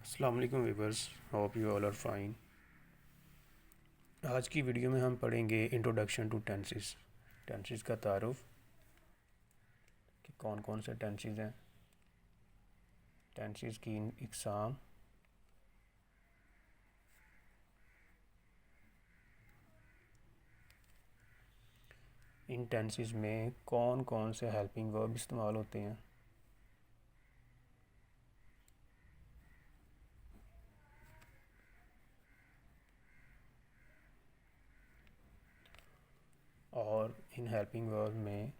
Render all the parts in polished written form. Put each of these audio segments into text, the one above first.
अस्सलाम वालेकुम viewers, hope you all are fine. आज की वीडियो में हम पढ़ेंगे इंट्रोडक्शन टू टेंसेस। टेंसेस का तारुफ कि कौन कौन से टेंसेस हैं, टेंसेस की इकसाम, इन टेंसेस में कौन कौन से हेल्पिंग वर्ब इस्तेमाल होते हैं, और इन हेल्पिंग वर्ब में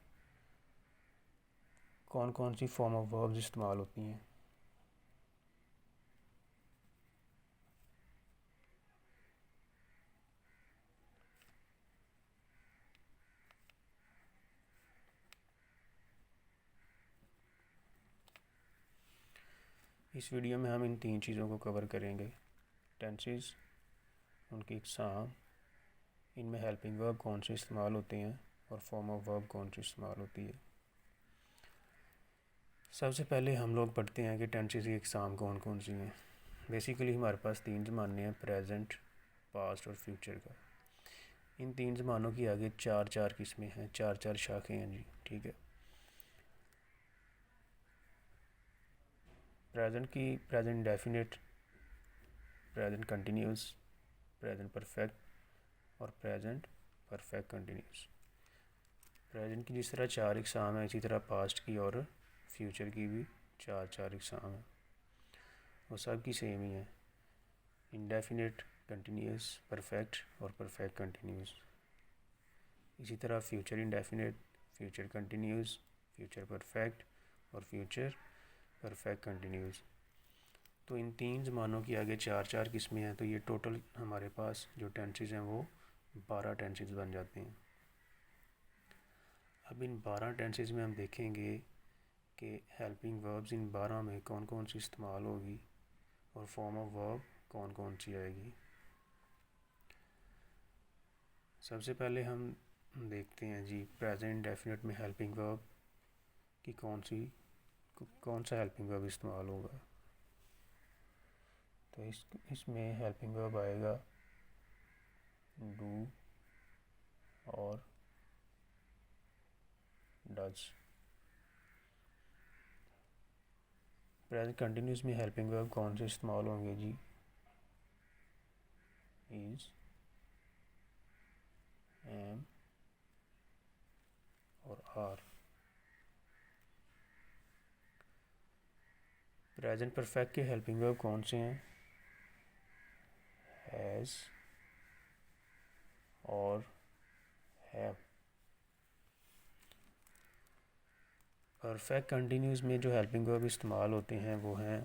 कौन कौन सी फॉर्म ऑफ वर्ब्स इस्तेमाल होती हैं। इस वीडियो में हम इन तीन चीज़ों को कवर करेंगे: टेंसेस, उनकी इकसाम, इनमें हेल्पिंग वर्ब कौन से इस्तेमाल होते हैं और फॉर्म ऑफ वर्ब कौन सी इस्तेमाल होती है। सबसे पहले हम लोग पढ़ते हैं कि टेंसेस की इकसाम कौन कौन सी हैं। बेसिकली हमारे पास तीन ज़माने हैं: प्रेजेंट, पास्ट और फ्यूचर का। इन तीन ज़मानों की आगे चार चार किस्में हैं, चार चार शाखें हैं जी, ठीक है। प्रेजेंट की present definite, present continuous, present perfect और प्रेजेंट परफेक्ट कंटिन्यूस। प्रेजेंट की जिस तरह चार इकसाम है, इसी तरह पास्ट की और फ्यूचर की भी चार चार इकसाम है। वो सब की सेम ही है: इंडेफिनिट, कंटिन्यूस, परफेक्ट और परफेक्ट कंटिन्यूस। इसी तरह future indefinite, future continuous, future perfect और फ्यूचर परफेक्ट कंटिन्यूस। तो इन तीन ज़मानों की आगे चार चार किस्में हैं, तो ये टोटल हमारे पास जो टेंसेस हैं वो 12 टेंसेस बन जाते हैं। अब इन 12 टेंसेस में हम देखेंगे कि हेल्पिंग वर्ब्स इन 12 में कौन कौन सी इस्तेमाल होगी और फॉर्म ऑफ वर्ब कौन कौन सी आएगी। सबसे पहले हम देखते हैं जी, प्रेजेंट डेफिनेट में हेल्पिंग वर्ब की कौन सा हेल्पिंग वर्ब इस्तेमाल होगा। तो इसमें हेल्पिंग वर्ब आएगा डू और डज। प्रेजेंट कंटिन्यूस में हेल्पिंग वर्ब कौन से इस्तेमाल होंगे जी? इज़, एम और आर। प्रेजेंट परफेक्ट के हेल्पिंग वर्ब कौन से हैं? हैज़ और हैव। परफेक्ट कंटिन्यूस में जो हेल्पिंग वर्ब इस्तेमाल होते हैं वो हैं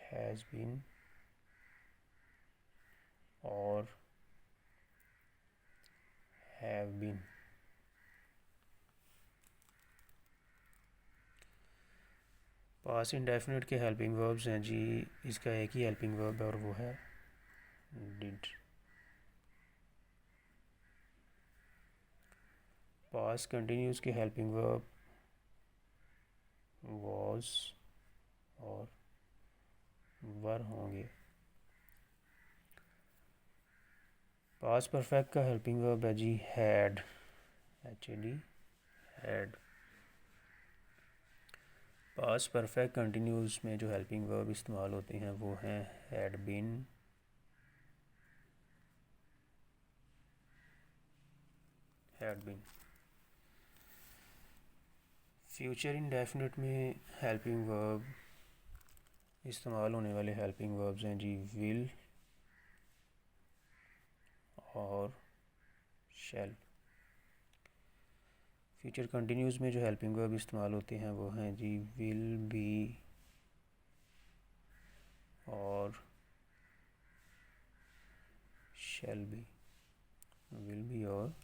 हैज़ बीन और हैव बीन। पास्ट इंडेफिनिट के हेल्पिंग वर्ब्स हैं जी, इसका एक ही हेल्पिंग वर्ब है और वो है डिड। पास्ट कंटिन्यूस के हेल्पिंग वर्ब वॉज और वर होंगे। पास्ट परफेक्ट का हेल्पिंग वर्ब है जी had, actually had. Past perfect continuous में जो हेल्पिंग वर्ब इस्तेमाल होते हैं वो हैं had been, had been. Future indefinite में हेल्पिंग वर्ब इस्तेमाल होने वाले हेल्पिंग वर्ब्स हैं जी विल और शैल। फ्यूचर कंटिन्यूस में जो हेल्पिंग वर्ब इस्तेमाल होते हैं वो हैं जी विल बी और शैल बी, विल बी और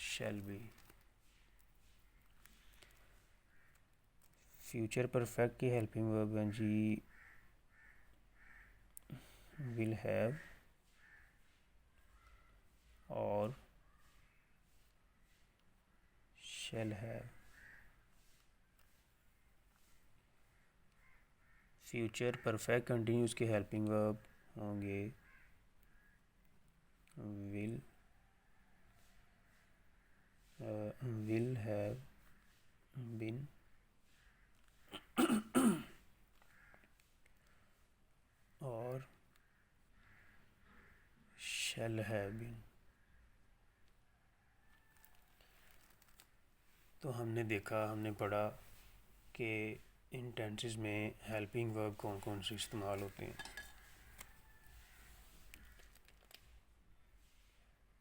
शैल बी। फ्यूचर परफेक्ट की हेल्पिंग वर्ब हैं जी विल हैव और shall have. Future perfect continuous के हेल्पिंग वर्ब होंगे विल हैव बीन और शैल हैव बीन। तो हमने पढ़ा कि इन टेंसेस में हेल्पिंग वर्ब कौन कौन से इस्तेमाल होते हैं।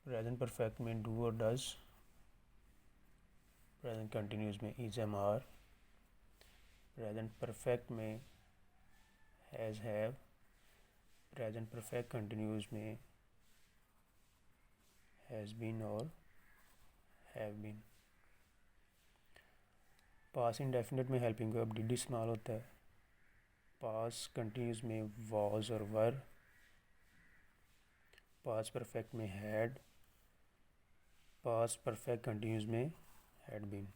प्रेजेंट परफेक्ट में डू और डज, प्रेजेंट कंटिन्यूस में is am are, present perfect में has have, present perfect continuous में हैज़ बीन और हैव बीन। पास इंडेफिनिट में हेल्पिंग वर्ब डिड इस्तेमाल होता है। पास कंटिन्यूस में वॉज और वर, पास परफेक्ट में हैड, पास परफेक्ट कंटिन्यूस में हैड बीन।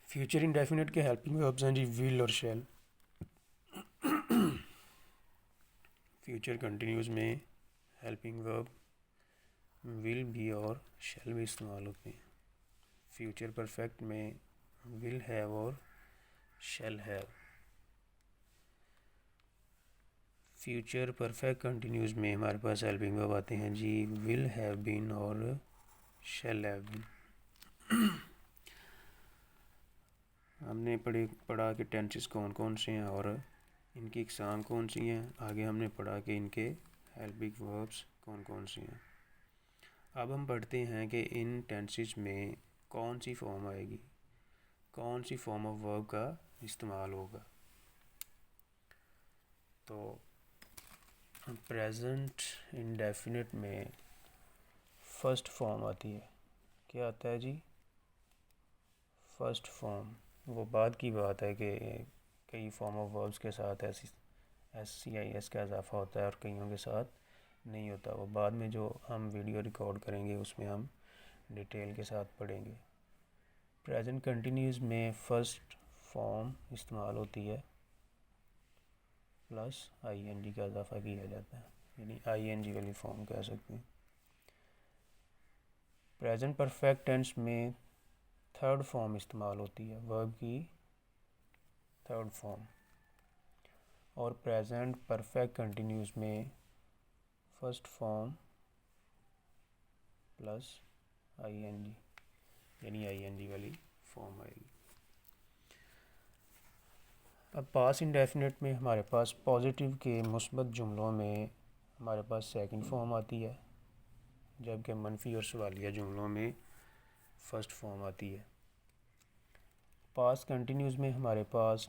फ्यूचर इंडेफिनिट के हेल्पिंग वर्ब्स हैं जी विल और शैल। फ्यूचर कंटिन्यूस में हेल्पिंग वर्ब विल बी और शैल भी इस्तेमाल होते हैं। फ्यूचर परफेक्ट में विल हैव और shall have. Future perfect continuous में हमारे पास हेल्पिंग वर्ब आते हैं जी विल हैव बीन और शैल हैव बीन। हमने पढ़ा कि टेंसेस कौन कौन से हैं और इनकी इकसाम कौन सी हैं। आगे हमने पढ़ा कि इनके हेल्पिंग वर्ब्स कौन कौन से हैं। अब हम पढ़ते हैं कि इन टेंसेस में कौन सी फॉर्म आएगी, कौन सी फॉर्म ऑफ वर्ब का इस्तेमाल होगा। तो प्रेजेंट इंडेफिनिट में फर्स्ट फॉर्म आती है। क्या आता है जी? First form. वो बाद की बात है कि कई फॉर्म ऑफ वर्ब्स के साथ SCIS का इजाफा होता है और कईयों के साथ नहीं होता। वो बाद में जो हम वीडियो रिकॉर्ड करेंगे उसमें हम डिटेल के साथ पढ़ेंगे। प्रेजेंट कंटिन्यूस में फर्स्ट फॉर्म इस्तेमाल होती है प्लस ING का इजाफा किया जाता है, यानी ING वाली फॉर्म कह सकते हैं। प्रेजेंट परफेक्ट टेंस में थर्ड फॉर्म इस्तेमाल होती है, वर्ब की थर्ड फॉर्म। और प्रेजेंट परफेक्ट कंटिन्यूस में फर्स्ट फॉर्म प्लस ING, यानी ING वाली फॉर्म आएगी। अब पास इंडेफिनिट में हमारे पास पॉजिटिव के मुस्बत जुमलों में हमारे पास सेकंड फॉर्म आती है, जबकि मनफी और सवालिया जुमलों में फ़र्स्ट फॉर्म आती है। पास कंटिन्यूस में हमारे पास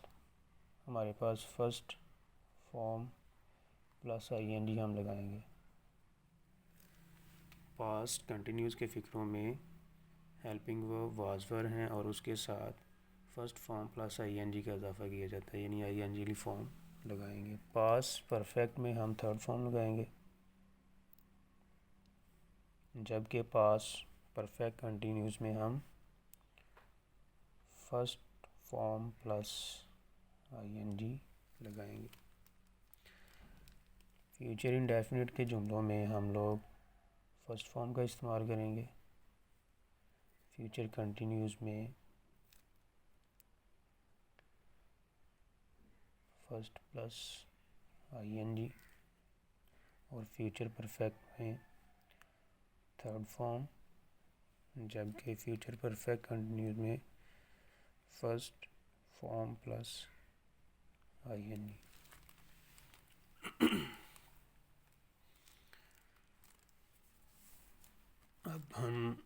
फर्स्ट फॉर्म प्लस ING हम लगाएंगे। पास्ट कंटिन्यूस के फ़िक्रों में हेल्पिंग वर्ब वाज वर हैं और उसके साथ फर्स्ट फॉर्म प्लस ING का इजाफा किया जाता है, यानी ING वाली फॉर्म लगाएंगे। पास परफेक्ट में हम थर्ड फॉर्म लगाएंगे, जबकि पास परफेक्ट कंटिन्यूस में हम फर्स्ट फॉर्म प्लस ING लगाएंगे। फ्यूचर इंडेफिनिट के जुमलों में हम लोग फर्स्ट फॉर्म का इस्तेमाल करेंगे। फ्यूचर कंटिन्यूस में फर्स्ट प्लस ING और फ्यूचर परफेक्ट में थर्ड फॉर्म, जबकि फ्यूचर परफेक्ट कंटिन्यूस में फर्स्ट फॉर्म प्लस ING। अब हम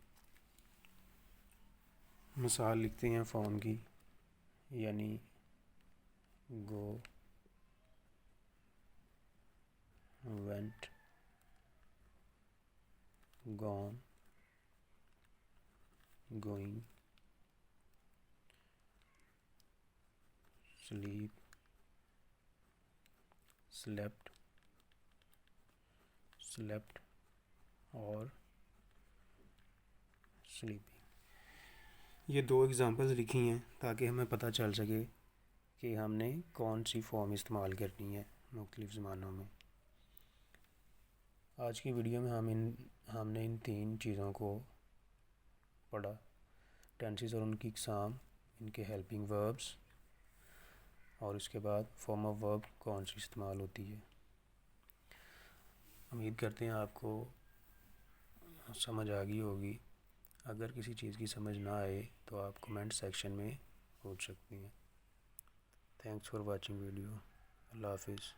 मिसाल लिखते हैं फॉर्म की, यानी go, went, gone, going, sleep, slept, slept और स्लीपिंग। ये दो एग्जांपल्स लिखी हैं ताकि हमें पता चल सके कि हमने कौन सी फॉर्म इस्तेमाल करनी है मुख्तलिफ़ ज़मानों में। आज की वीडियो में हमने इन 3 चीज़ों को पढ़ा, टेंसेस और उनकी इकसाम, इनके हेल्पिंग वर्ब्स, और उसके बाद फॉर्म ऑफ वर्ब कौन सी इस्तेमाल होती है। उम्मीद करते हैं आपको समझ आ गई होगी। अगर किसी चीज़ की समझ ना आए तो आप कमेंट सेक्शन में पूछ सकती हैं। Thanks for watching video. अल्लाह हाफिज़।